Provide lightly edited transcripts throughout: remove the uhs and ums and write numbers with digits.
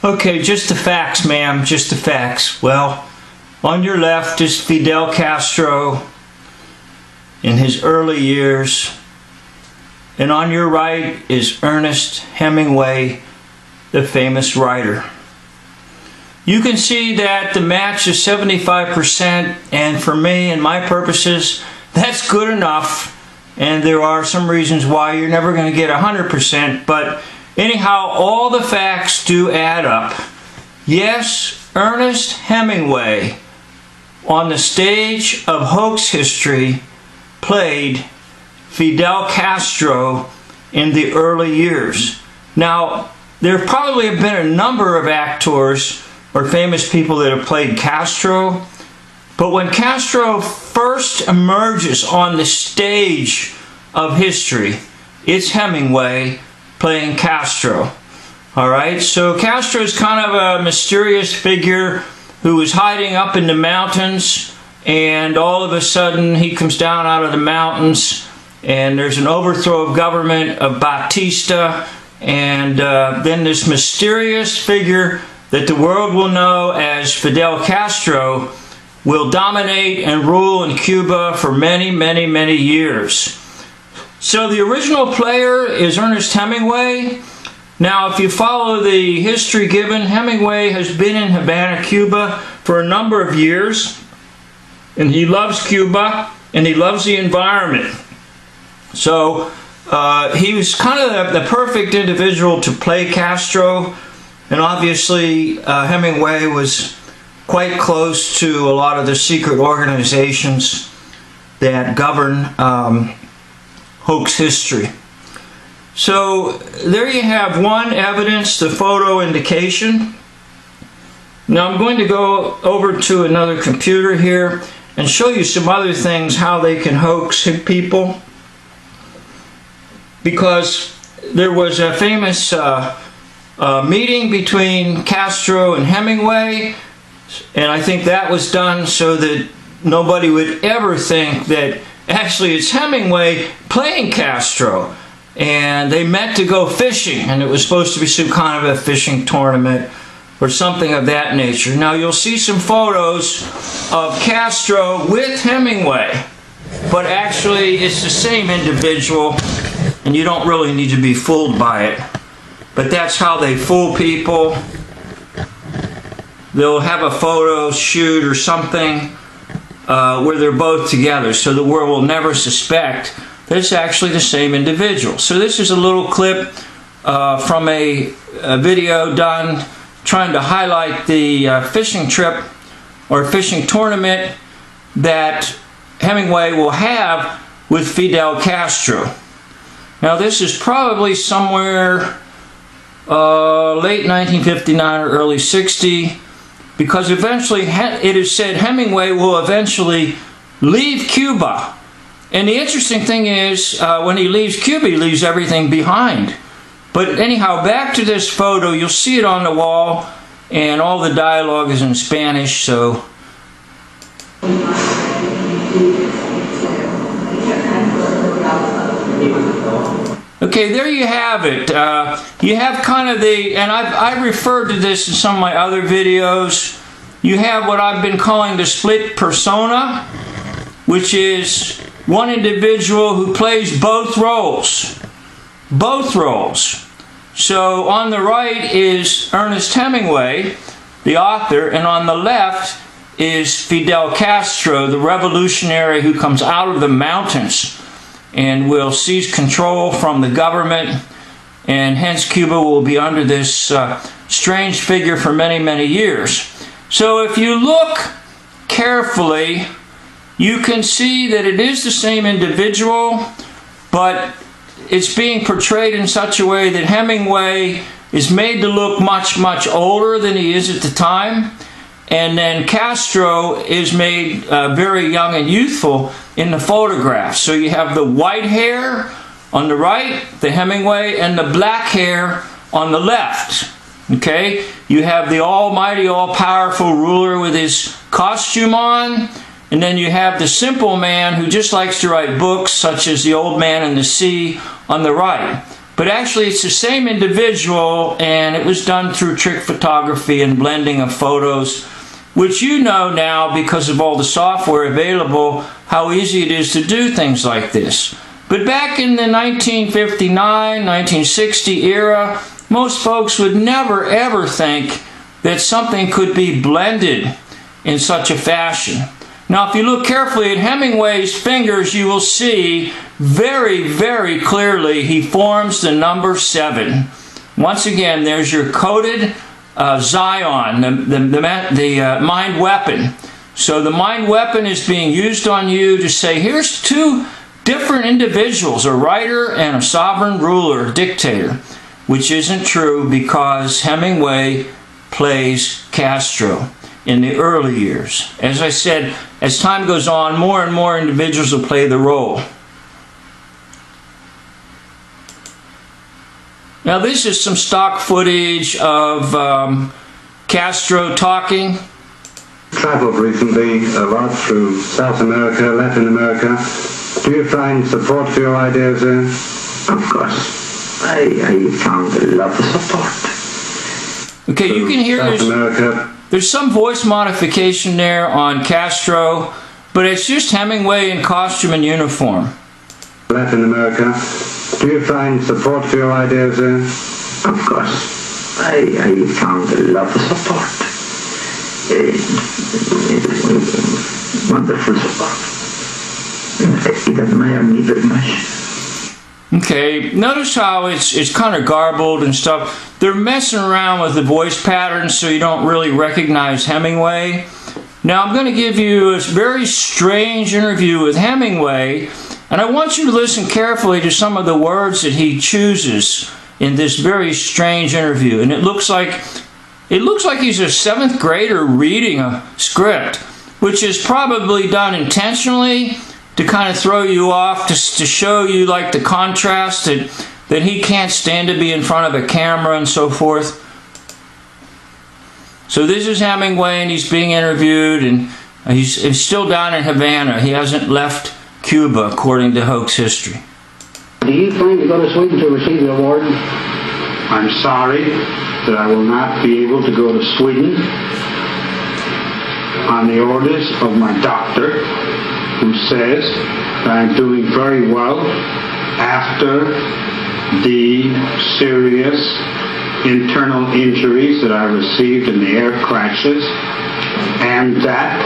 Okay, just the facts, ma'am, just the facts. Well, on your left is Fidel Castro in his early years, and on your right is Ernest Hemingway, the famous writer. You can see that the match is 75%, and for me and my purposes, that's good enough. And there are some reasons why you're never going to get 100%, but anyhow, all the facts do add up. Yes, Ernest Hemingway, on the stage of hoax history, played Fidel Castro in the early years. Now, there probably have been a number of actors or famous people that have played Castro, but when Castro first emerges on the stage of history, it's Hemingway playing Castro. Alright, so Castro is kind of a mysterious figure who was hiding up in the mountains, and all of a sudden he comes down out of the mountains and there's an overthrow of government of Batista, and then this mysterious figure that the world will know as Fidel Castro will dominate and rule in Cuba for many, many, many years. So the original player is Ernest Hemingway. Now, if you follow the history given, Hemingway has been in Havana, Cuba for a number of years, and he loves Cuba and he loves the environment. So he was kind of the perfect individual to play Castro, and obviously Hemingway was quite close to a lot of the secret organizations that govern hoax history. So there you have one evidence, the photo indication. Now I'm going to go over to another computer here and show you some other things, how they can hoax people. Because there was a famous meeting between Castro and Hemingway, and I think that was done so that nobody would ever think that actually it's Hemingway playing Castro. And they met to go fishing, and it was supposed to be some kind of a fishing tournament or something of that nature. Now you'll see some photos of Castro with Hemingway, but actually it's the same individual, and you don't really need to be fooled by it. But that's how they fool people. They'll have a photo shoot or something where they're both together, so the world will never suspect that it's actually the same individual. So this is a little clip from a video done trying to highlight the fishing trip or fishing tournament that Hemingway will have with Fidel Castro. Now this is probably somewhere late 1959 or early 60, because eventually it is said Hemingway will eventually leave Cuba. And the interesting thing is, when he leaves Cuba, he leaves everything behind. But anyhow, back to this photo, you'll see it on the wall, and all the dialogue is in Spanish, so. Okay, there you have it. You have kind of the, and I've referred to this in some of my other videos, you have what I've been calling the split persona, which is one individual who plays both roles. Both roles. So on the right is Ernest Hemingway, the author, and on the left is Fidel Castro, the revolutionary who comes out of the mountains and will seize control from the government, and hence Cuba will be under this strange figure for many, many years. So if you look carefully, you can see that it is the same individual, but it's being portrayed in such a way that Hemingway is made to look much, much older than he is at the time, and then Castro is made very young and youthful in the photograph. So you have the white hair on the right, the Hemingway, and the black hair on the left. Okay? You have the almighty, all-powerful ruler with his costume on, and then you have the simple man who just likes to write books, such as The Old Man and the Sea, on the right. but actually it's the same individual, and it was done through trick photography and blending of photos, which you know now because of all the software available, how easy it is to do things like this. But back in the 1959, 1960 era, most folks would never ever think that something could be blended in such a fashion. Now, if you look carefully at Hemingway's fingers, you will see very, very clearly he forms the number 7. Once again, there's your coded Zion, the mind weapon. So the mind weapon is being used on you to say, here's 2 different individuals, a writer and a sovereign ruler, dictator, which isn't true because Hemingway plays Castro in the early years. As I said, as time goes on, more and more individuals will play the role. Now this is some stock footage of Castro talking. Traveled recently a lot through South America, Latin America. Do you find support for your ideas there? Of course. I found a lot of support. Okay, you can hear South America. There's some voice modification there on Castro, but it's just Hemingway in costume and uniform. Latin America. Do you find support for your ideas there? Of course. I found a lot of support. Wonderful support. It admired me very much. Okay, notice how it's kind of garbled and stuff. They're messing around with the voice patterns so you don't really recognize Hemingway. Now I'm going to give you a very strange interview with Hemingway, and I want you to listen carefully to some of the words that he chooses in this very strange interview. And it looks like he's a 7th grader reading a script, which is probably done intentionally to kind of throw you off, to show you like the contrast that he can't stand to be in front of a camera and so forth. So this is Hemingway, and he's being interviewed, and he's still down in Havana. He hasn't left Cuba, according to Hoax History. Do you plan to go to Sweden to receive the award? I'm sorry that I will not be able to go to Sweden on the orders of my doctor, who says that I'm doing very well after the serious internal injuries that I received in the air crashes, and that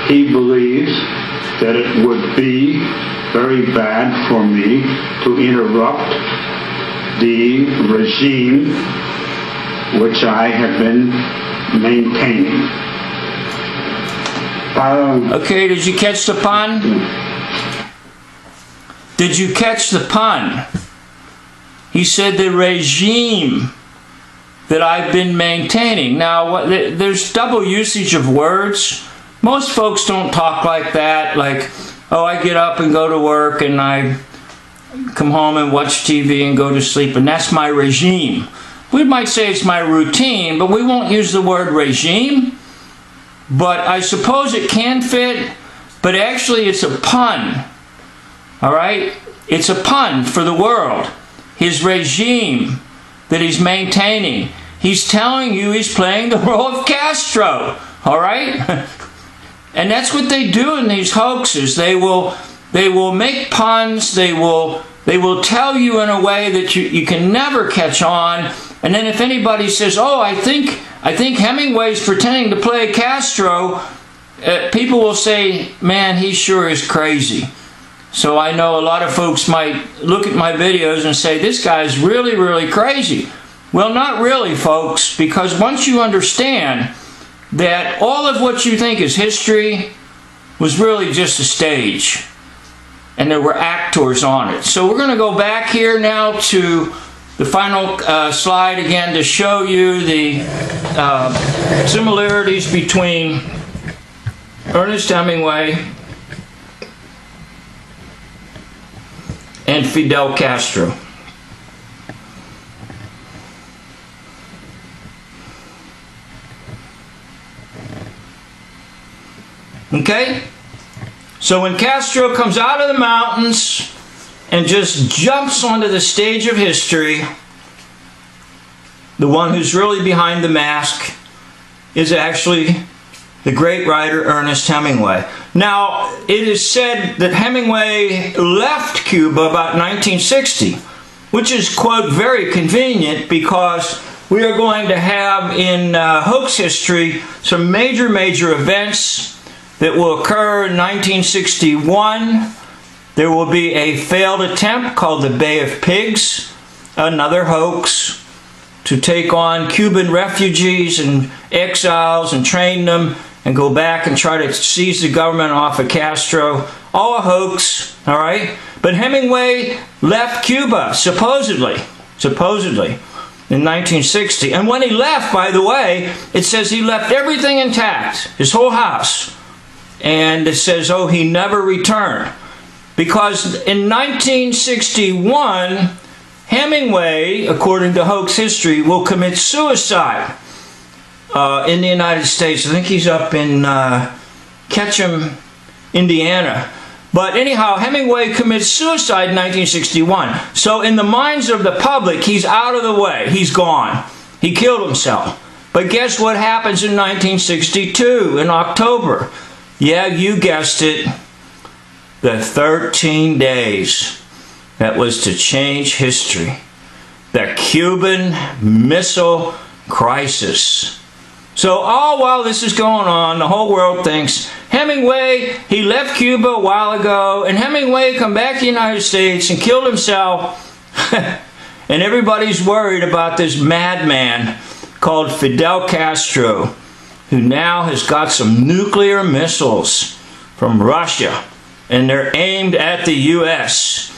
he believes that it would be very bad for me to interrupt the regime which I have been maintaining. Okay, did you catch the pun? Did you catch the pun? He said the regime that I've been maintaining. Now, there's double usage of words. Most folks don't talk like that, like, oh, I get up and go to work and I come home and watch TV and go to sleep, and that's my regime. We might say it's my routine, but we won't use the word regime. But I suppose it can fit, but actually it's a pun. All right? It's a pun for the world. His regime that he's maintaining. He's telling you he's playing the role of Castro. All right? And that's what they do in these hoaxes. They will make puns. They will tell you in a way that you can never catch on. And then if anybody says, oh, I think Hemingway's pretending to play Castro, people will say, man, he sure is crazy. So I know a lot of folks might look at my videos and say, this guy's really, really crazy. Well, not really, folks, because once you understand that all of what you think is history was really just a stage, and there were actors on it. So we're going to go back here now to the final slide again to show you the similarities between Ernest Hemingway and Fidel Castro. Okay? So when Castro comes out of the mountains and just jumps onto the stage of history, the one who's really behind the mask is actually the great writer Ernest Hemingway. Now, it is said that Hemingway left Cuba about 1960, which is, quote, very convenient because we are going to have in hoax history some major events that will occur in 1961. There will be a failed attempt called the Bay of Pigs, another hoax, to take on Cuban refugees and exiles and train them and go back and try to seize the government off of Castro. All a hoax, all right? But Hemingway left Cuba, supposedly, in 1960. And when he left, by the way, it says he left everything intact, his whole house. And it says, oh, he never returned. Because in 1961, Hemingway, according to hoax history, will commit suicide in the United States. I think he's up in Ketchum, Indiana. But anyhow, Hemingway commits suicide in 1961. So in the minds of the public, he's out of the way. He's gone. He killed himself. But guess what happens in 1962 in October? Yeah, you guessed it. The 13 days that was to change history. The Cuban Missile Crisis. So all while this is going on, the whole world thinks Hemingway, he left Cuba a while ago, and Hemingway come back to the United States and killed himself. And everybody's worried about this madman called Fidel Castro, who now has got some nuclear missiles from Russia, and they're aimed at the U.S.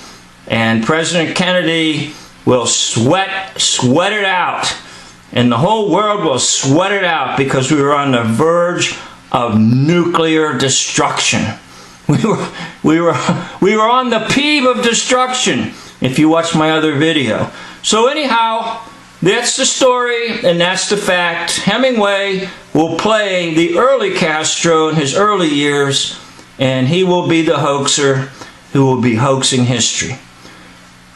And President Kennedy will sweat it out. And the whole world will sweat it out because we were on the verge of nuclear destruction. We were on the peeve of destruction, if you watch my other video. So anyhow, that's the story and that's the fact. Hemingway will play the early Castro in his early years, and he will be the hoaxer who will be hoaxing history.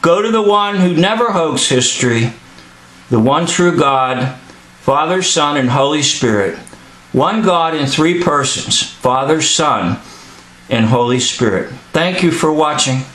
Go to the one who never hoaxed history, the one true God, Father, Son, and Holy Spirit. One God in three persons, Father, Son, and Holy Spirit. Thank you for watching.